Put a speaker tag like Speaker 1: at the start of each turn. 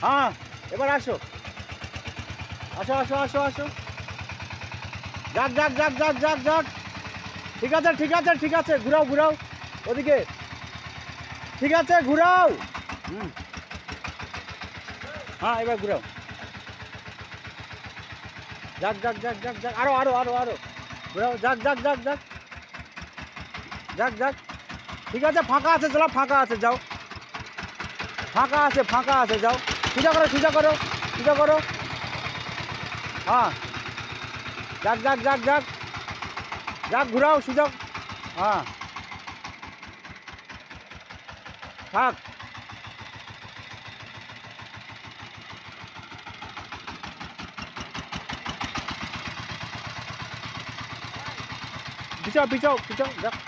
Speaker 1: হ্যাঁ এবার আসো আসো আসো আসো আসো যাক যাক যাক যাক যাক যাক ঠিক আছে ঠিক আছে ঠিক আছে ঘুরাও ঘুরাও ওদিকে ঠিক আছে ঘুরাও হ্যাঁ এবার ঘুরাও যাক যাক যাক যাক যাক আরো আরো আরো আরো ঘুরাও যাক যাক যাক যাক যাক যাক ঠিক আছে ফাঁকা আছে চলো ফাঁকা আছে যাও ফাঁকা আছে যাও সোজা করো সোজা করো সোজা করো হ্যাঁ যাক যাক যাক যাক যাক ঘুরাও সুযোগ হ্যাঁ থাক পিছাও পিছাও পিছাও যাক